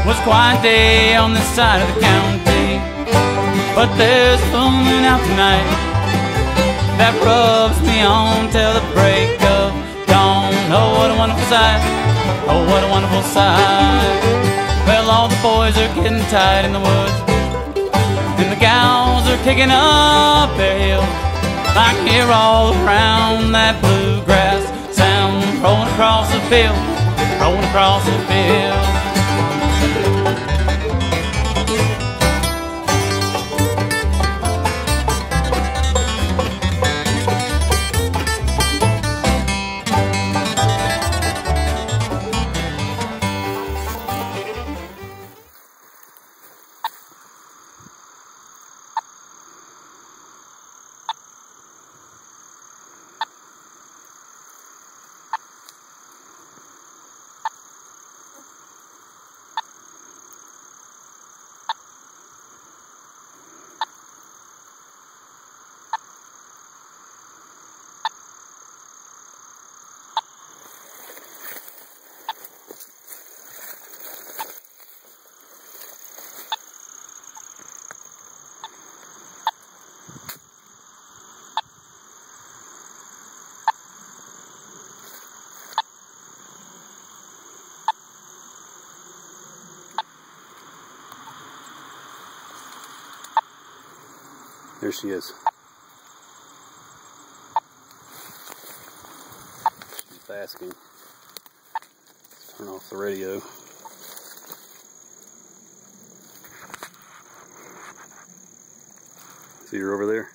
was a quiet day on this side of the county, but there's a full moon out tonight that rubs me on till the break of dawn. Oh, what a wonderful sight, oh, what a wonderful sight. Well, all the boys are getting tight in the woods, and the gals are kicking up their heels. I can hear all around that bluegrass sound rolling across the field, rolling across the field. There she is. She's basking. Let's turn off the radio. See her over there?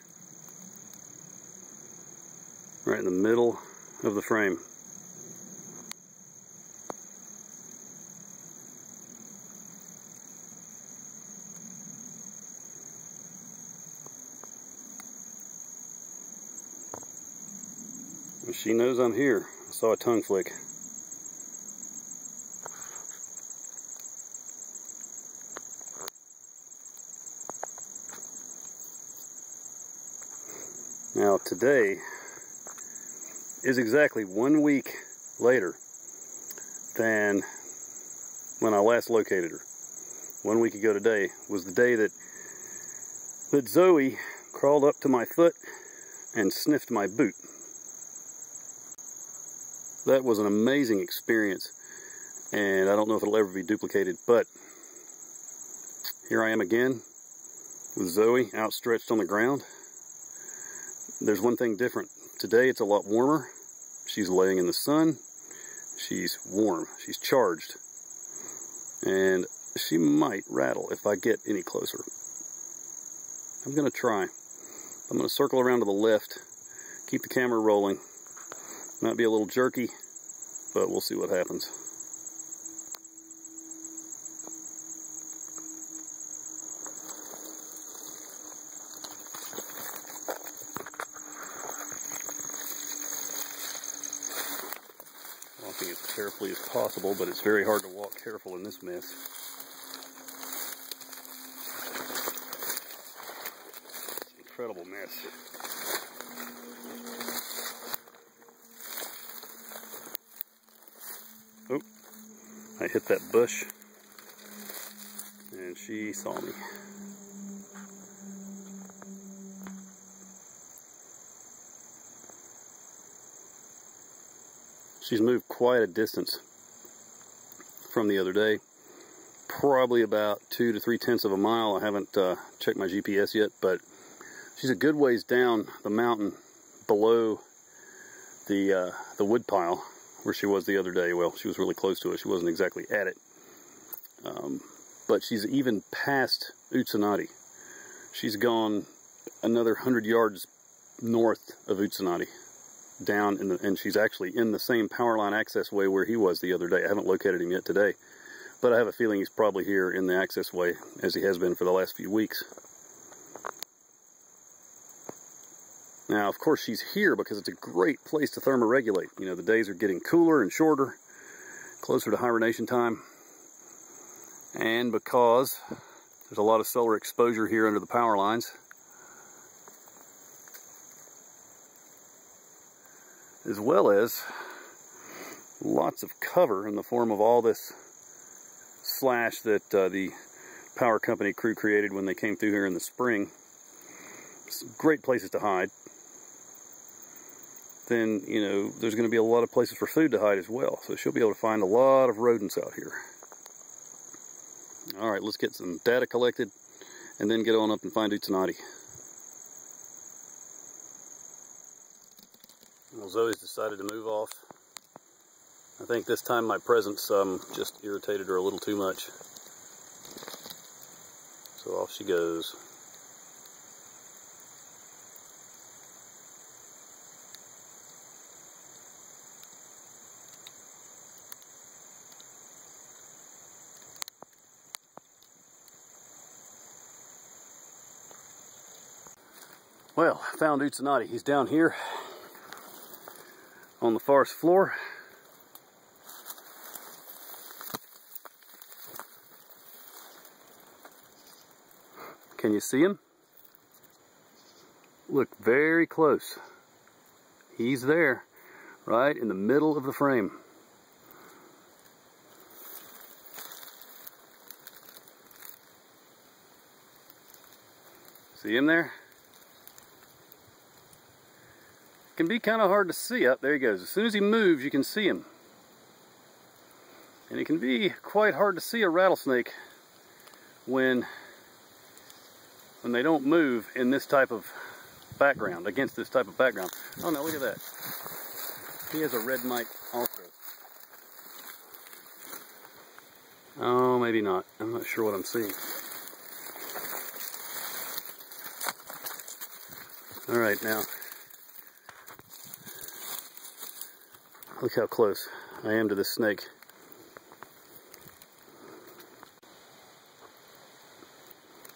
Right in the middle of the frame. She knows I'm here. I saw a tongue flick. Now today is exactly 1 week later than when I last located her. 1 week ago today was the day that Zoe crawled up to my foot and sniffed my boot. That was an amazing experience, and I don't know if it'll ever be duplicated, but here I am again with Zoe outstretched on the ground. There's one thing different. Today it's a lot warmer. She's laying in the sun. She's warm. She's charged. And she might rattle if I get any closer. I'm going to try. I'm going to circle around to the left, keep the camera rolling. Might be a little jerky, but we'll see what happens. Walking as carefully as possible, but it's very hard to walk careful in this mess. It's an incredible mess. Oh, I hit that bush and she saw me. She's moved quite a distance from the other day, probably about 2 to 3/10 of a mile. I haven't checked my GPS yet, but she's a good ways down the mountain below the wood pile where she was the other day. Well, she was really close to it. She wasn't exactly at it. But she's even past Utsanati. She's gone another 100 yards north of Utsanati, down in the, and she's actually in the same power line access way where he was the other day. I haven't located him yet today, but I have a feeling he's probably here in the access way as he has been for the last few weeks. Now, of course, she's here because it's a great place to thermoregulate. You know, the days are getting cooler and shorter, closer to hibernation time, and because there's a lot of solar exposure here under the power lines, as well as lots of cover in the form of all this flash that the power company crew created when they came through here in the spring. It's great places to hide. Then, you know, there's going to be a lot of places for food to hide as well. So she'll be able to find a lot of rodents out here. All right, let's get some data collected and then get on up and find Utsanati. Well, Zoe's decided to move off. I think this time my presence just irritated her a little too much. So off she goes. Well, I found Utsanati. He's down here on the forest floor. Can you see him? Look very close. He's there, right in the middle of the frame. See him there? It can be kind of hard to see. Up there he goes. As soon as he moves, you can see him. And it can be quite hard to see a rattlesnake when they don't move in this type of background, against this type of background. Oh no, look at that. He has a red mite also. Oh, maybe not. I'm not sure what I'm seeing. All right, now, look how close I am to this snake.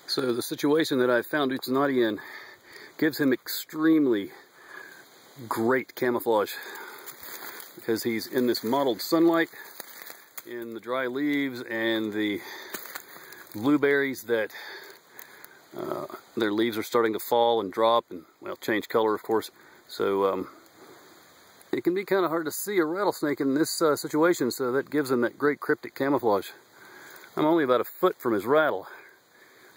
So the situation that I found Utsanati in gives him extremely great camouflage because he's in this mottled sunlight, in the dry leaves and the blueberries that their leaves are starting to fall and drop and, well, change color, of course. So it can be kind of hard to see a rattlesnake in this situation, so that gives him that great cryptic camouflage. I'm only about a foot from his rattle,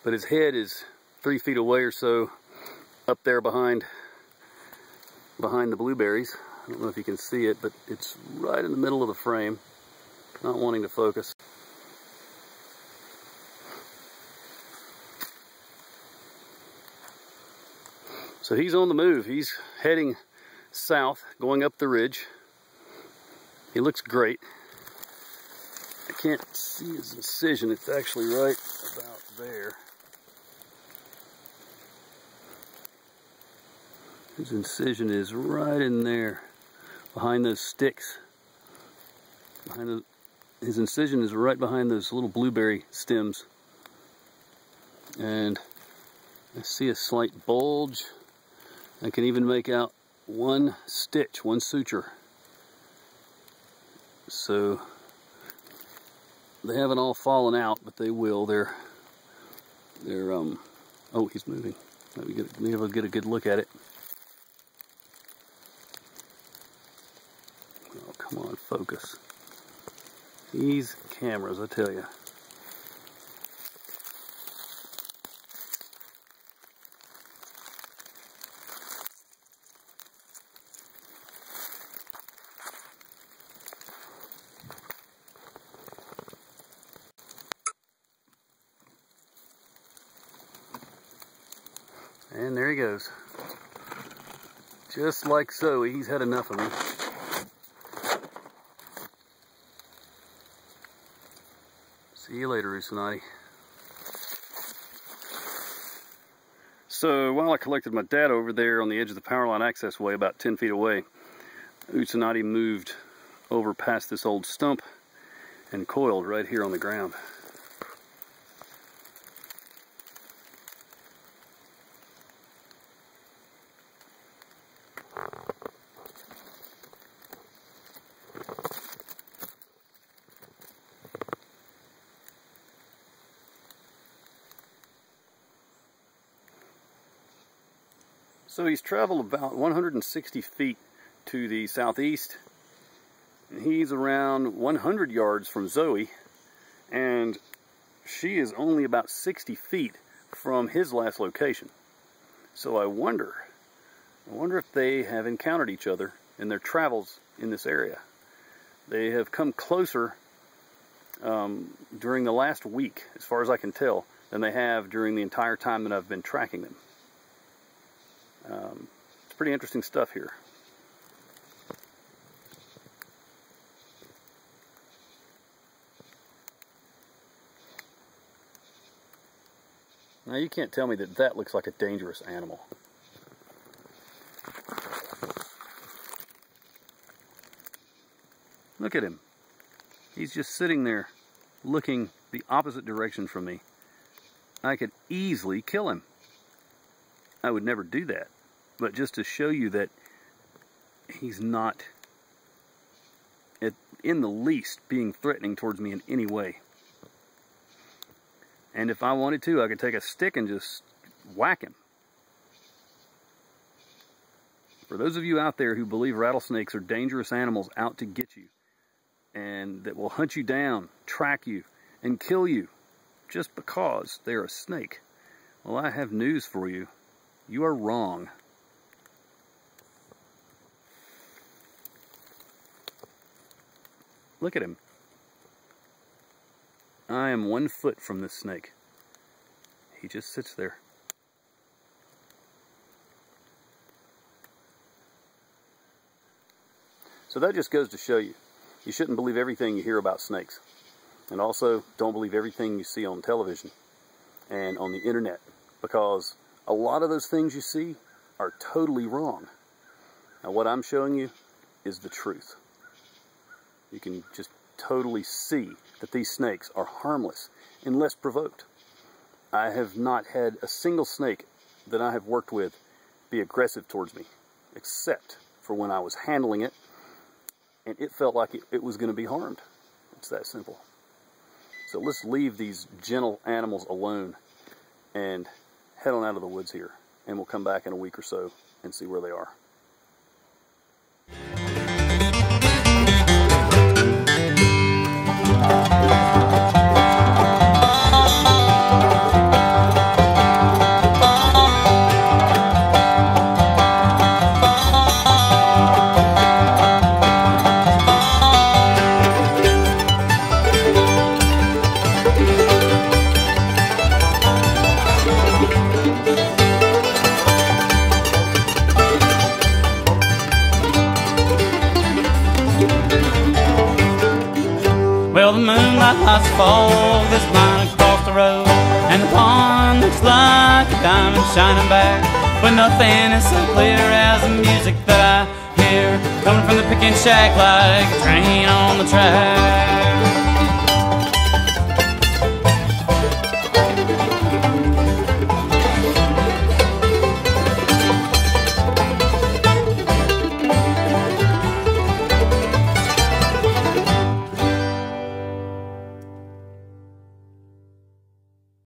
but his head is 3 feet away or so up there behind the blueberries. I don't know if you can see it, but it's right in the middle of the frame, not wanting to focus. So he's on the move. He's heading south, going up the ridge. He looks great. I can't see his incision. It's actually right about there. His incision is right in there, behind those sticks. His incision is right behind those little blueberry stems. And I see a slight bulge. I can even make out one stitch, one suture. So they haven't all fallen out, but they will. They're oh, he's moving. Maybe we'll get a good look at it. Oh, come on, focus. These cameras, I tell you. And there he goes. Just like so, he's had enough of me. See you later, Utsanati. So while I collected my data over there on the edge of the power line access way, about 10 feet away, Utsanati moved over past this old stump and coiled right here on the ground. So he's traveled about 160 feet to the southeast. And he's around 100 yards from Zoe, and she is only about 60 feet from his last location. So I wonder if they have encountered each other in their travels in this area. They have come closer during the last week, as far as I can tell, than they have during the entire time that I've been tracking them. It's pretty interesting stuff here. Now you can't tell me that that looks like a dangerous animal. Look at him. He's just sitting there looking the opposite direction from me. I could easily kill him. I would never do that. But just to show you that he's not in the least being threatening towards me in any way. And if I wanted to, I could take a stick and just whack him. For those of you out there who believe rattlesnakes are dangerous animals out to get you, and that will hunt you down, track you, and kill you just because they're a snake, well, I have news for you. You are wrong. Look at him. I am 1 foot from this snake. He just sits there. So that just goes to show you, you shouldn't believe everything you hear about snakes. And also, don't believe everything you see on television and on the internet, because a lot of those things you see are totally wrong. Now, what I'm showing you is the truth. You can just totally see that these snakes are harmless unless provoked. I have not had a single snake that I have worked with be aggressive towards me, except for when I was handling it and it felt like it was going to be harmed. It's that simple. So let's leave these gentle animals alone and head on out of the woods here, and we'll come back in a week or so and see where they are. Well, the moonlight lights fall this line across the road, and the pond looks like a diamond shining back. But nothing is so clear as the music that I hear coming from the picking shack like a train on the track.